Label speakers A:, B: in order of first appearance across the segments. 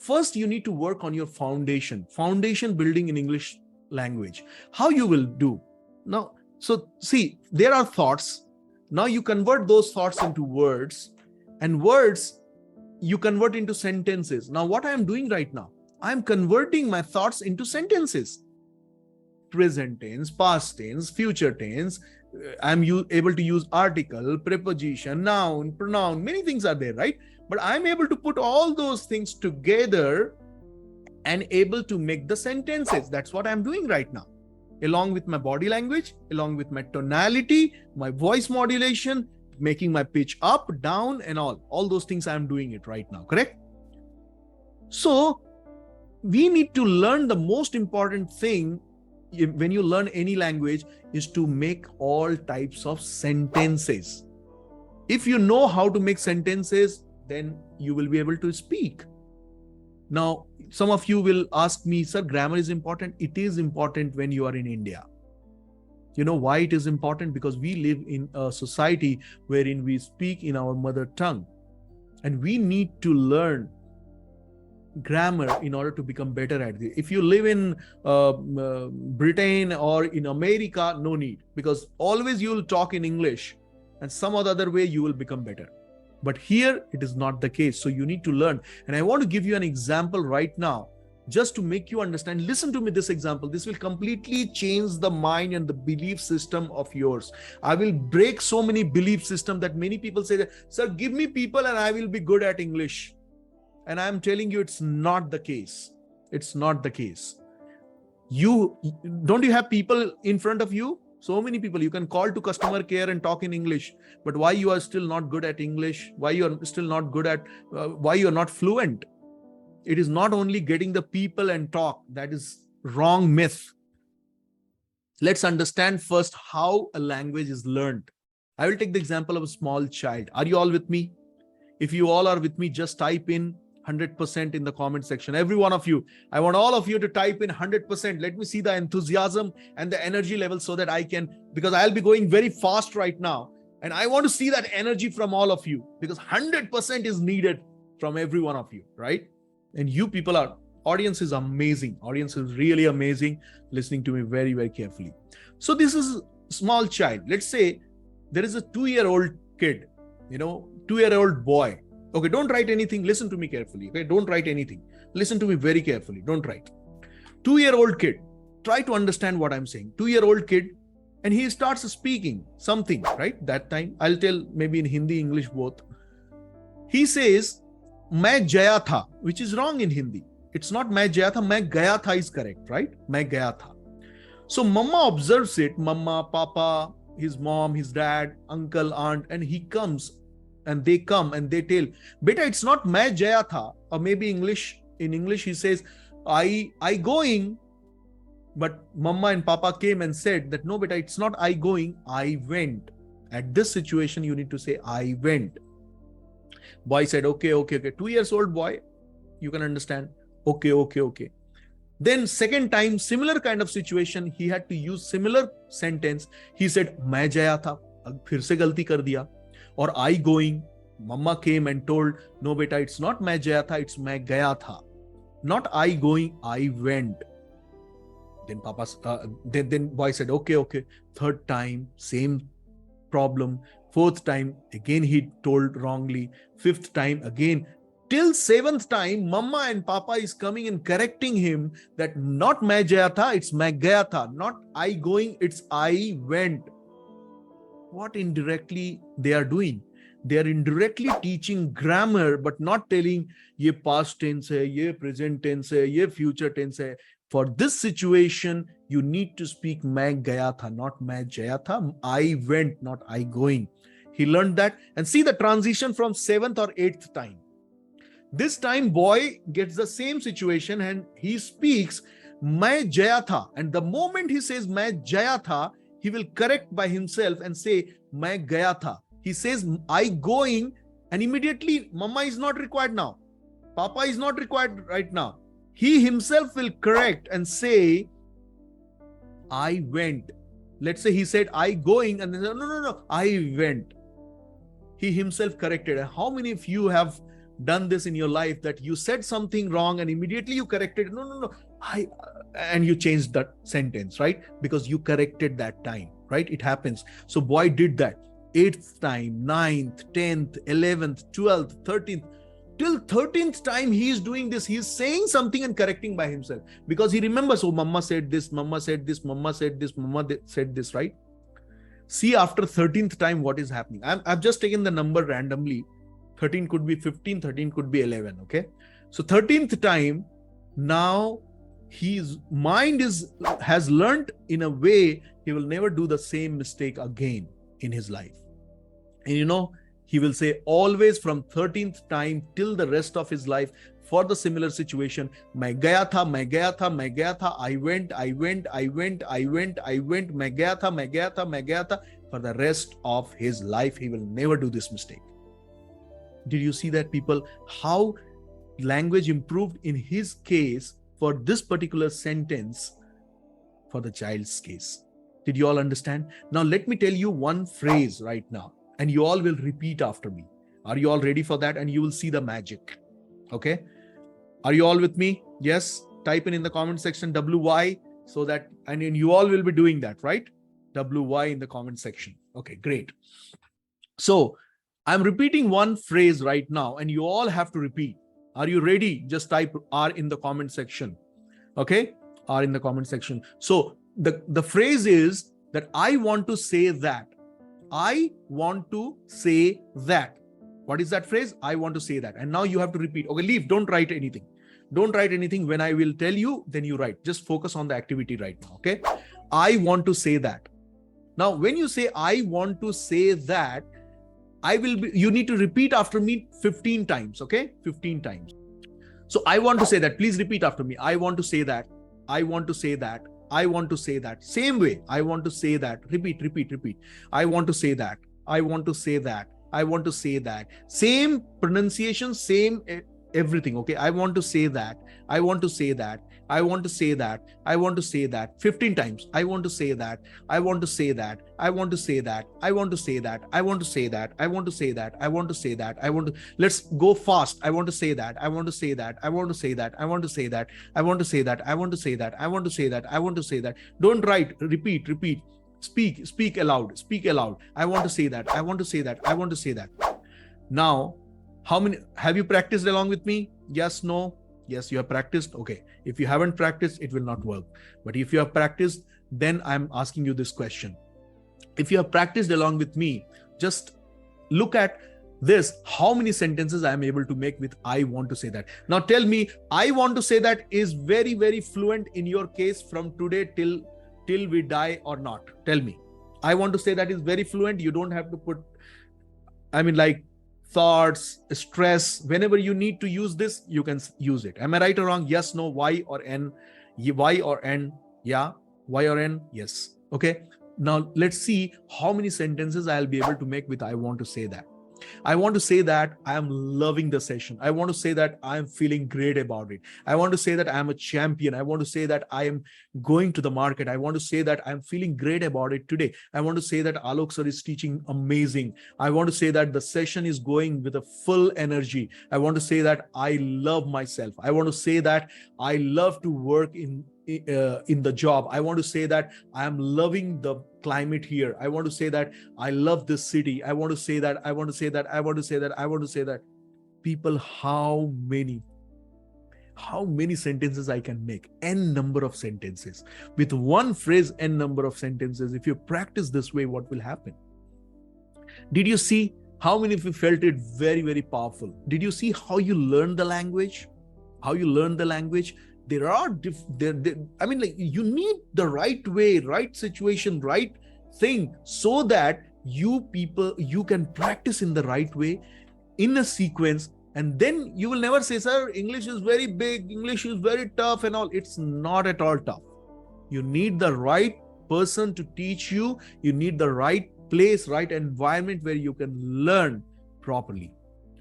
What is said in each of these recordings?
A: First, you need to work on your foundation building in English language. How you will do? Now, so see, there are thoughts. Now you convert those thoughts into words, and words you convert into sentences. Now, what I am doing right now, I am converting my thoughts into sentences. Present tense, past tense, future tense. I'm able to use article, preposition, noun, pronoun. Many things are there, right? But I'm able to put all those things together and able to make the sentences. That's what I'm doing right now. Along with my body language, along with my tonality, my voice modulation, making my pitch up, down, and all those things I'm doing it right now, correct? So we need to learn the most important thing when you learn any language is to make all types of sentences. If you know how to make sentences, then you will be able to speak. Now, some of you will ask me, sir, grammar is important. It is important when you are in India. You know why it is important? Because we live in a society wherein we speak in our mother tongue, and we need to learn grammar in order to become better at it. If you live in Britain or in America, no need, because always you will talk in English and some other way you will become better. But here it is not the case. So you need to learn. And I want to give you an example right now just to make you understand. Listen to me, this example. This will completely change the mind and the belief system of yours. I will break so many belief systems that many people say that, sir, give me people and I will be good at English. And I'm telling you, it's not the case. It's not the case. Don't you have people in front of you? So many people. You can call to customer care and talk in English. But why you are still not good at English? Why you are still not good at, why you are not fluent? It is not only getting the people and talk. That is wrong myth. Let's understand first how a language is learned. I will take the example of a small child. Are you all with me? If you all are with me, just type in 100% in the comment section. Every one of you. I want all of you to type in 100%. Let me see the enthusiasm and the energy level so that I can, because I'll be going very fast right now. And I want to see that energy from all of you because 100% is needed from every one of you, right? And you people audience is amazing. Audience is really amazing. Listening to me very, very carefully. So this is a small child. Let's say there is a 2-year-old kid, 2-year-old boy. Okay, don't write anything. Listen to me carefully. Okay, don't write anything. Listen to me very carefully. Don't write. 2-year-old kid. Try to understand what I'm saying. 2-year-old kid, and he starts speaking something, right? That time, I'll tell maybe in Hindi, English, both. He says, "Main jaya tha," which is wrong in Hindi. It's not "main jaya tha," "main gaya tha" is correct, right? "Main gaya tha." So Mama observes it. Mama, Papa, his mom, his dad, uncle, aunt, and he comes. And they come and they tell, beta, it's not main jaya tha. Or maybe in English, he says, I going. But Mama and Papa came and said that, no, beta, it's not I going, I went. At this situation, you need to say, I went. Boy said, okay. 2 years old boy, you can understand. Okay. Then second time, similar kind of situation, he had to use similar sentence. He said, main jaya tha. Phir se galti kar diya. Or I going. Mama came and told, no beta, it's not main jaya tha, it's main gaya tha. Not I going, I went. Then Papa, then boy said, okay. Third time, same problem. Fourth time, again he told wrongly. Fifth time, again. Till 7th time, Mama and Papa is coming and correcting him that not main jaya tha, it's main gaya tha. Not I going, it's I went. What indirectly they are doing? They are indirectly teaching grammar, but not telling ye past tense hai, ye present tense hai, ye future tense hai. For this situation, you need to speak main gaya tha, not main jaya tha. I went, not I going. He learned that. And see the transition from 7th or 8th time. This time, boy gets the same situation and he speaks main jaya tha. And the moment he says main jaya tha, he will correct by himself and say, main gaya tha. He says, I going, and immediately, Mama is not required now. Papa is not required right now. He himself will correct and say, I went. Let's say he said, I going, and then no, I went. He himself corrected. How many of you have done this in your life, that you said something wrong and immediately you corrected? No. And you changed that sentence, right? Because you corrected that time, right? It happens. So boy did that 8th time, 9th, 10th, 11th, 12th, 13th. Till 13th time he is doing this. He is saying something and correcting by himself because he remembers, oh, mama said this, mama said this, mama said this, mama said this, right? See, after 13th time, what is happening? I've just taken the number randomly. 13 could be 15, 13 could be 11, okay? So 13th time, now his mind has learned in a way he will never do the same mistake again in his life. And you know, he will say always from 13th time till the rest of his life for the similar situation, मैं गया था, मैं गया था, मैं गया था, I went, मैं गया था, मैं गया था, मैं गया था. For the rest of his life, he will never do this mistake. Did you see that, people? How language improved in his case for this particular sentence for the child's case. Did you all understand? Now, let me tell you one phrase right now, and you all will repeat after me. Are you all ready for that? And you will see the magic. Okay? Are you all with me? Yes? Type in the comment section WY so that, and you all will be doing that, right? WY in the comment section. Okay, great. So, I'm repeating one phrase right now, and you all have to repeat. Are you ready? Just type R in the comment section. Okay? R in the comment section. So, the phrase is that I want to say that. I want to say that. What is that phrase? I want to say that. And now you have to repeat. Okay, leave. Don't write anything. Don't write anything. When I will tell you, then you write. Just focus on the activity right now. Okay? I want to say that. Now, when you say I want to say that, you need to repeat after me 15 times. Okay? 15 times. So I want to say that. Please repeat after me. I want to say that. I want to say that. I want to say that. Same way. I want to say that. Repeat. I want to say that. I want to say that. I want to say that. Same pronunciation, same everything. Okay. I want to say that. I want to say that. I want to say that. I want to say that. 15 times. I want to say that. I want to say that. I want to say that. I want to say that. I want to say that. I want to say that. I want to say that. I want to. Let's go fast. I want to say that. I want to say that. I want to say that. I want to say that. I want to say that. I want to say that. I want to say that. I want to say that. Don't write. Repeat. Speak aloud. Speak aloud. I want to say that. I want to say that. I want to say that. Now, how many have you practiced along with me? Yes, no. Yes, you have practiced. Okay. If you haven't practiced, it will not work. But if you have practiced, then I'm asking you this question. If you have practiced along with me, just look at this. How many sentences I am able to make with I want to say that. Now tell me, I want to say that is very, very fluent in your case from today till we die or not? Tell me. I want to say that is very fluent. You don't have to put, thoughts, stress. Whenever you need to use this, you can use it. Am I right or wrong? Yes, no, Y or N. Y or N. Yeah. Y or N. Yes. Okay. Now let's see how many sentences I'll be able to make with I want to say that. I want to say that I am loving the session. I want to say that I am feeling great about it. I want to say that I am a champion. I want to say that I am going to the market. I want to say that I am feeling great about it today. I want to say that Alok sir is teaching amazing. I want to say that the session is going with a full energy. I want to say that I love myself. I want to say that I love to work in the job. I want to say that I am loving the climate here. I want to say that I love this city. I want to say that. I want to say that. I want to say that. I want to say that. People, how many sentences I can make? N number of sentences. With one phrase, N number of sentences. If you practice this way, what will happen? Did you see how many of you felt it very, very powerful? Did you see how you learn the language? How you learn the language? There are you need the right way, right situation, right thing, so that you can practice in the right way, in a sequence, and then you will never say, sir, English is very big, English is very tough and all. It's not at all tough. You need the right person to teach you. You need the right place, right environment where you can learn properly.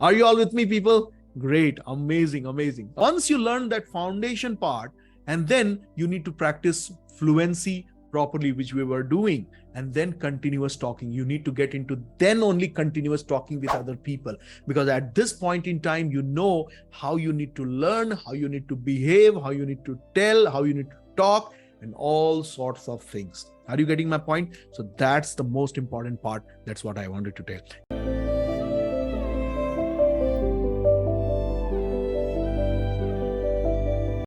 A: Are you all with me, people? Great, amazing. Once you learn that foundation part, and then you need to practice fluency properly, which we were doing, and then continuous talking. You need to get into then only continuous talking with other people, because at this point in time, you know how you need to learn, how you need to behave, how you need to tell, how you need to talk, and all sorts of things. Are you getting my point? So that's the most important part. That's what I wanted to tell.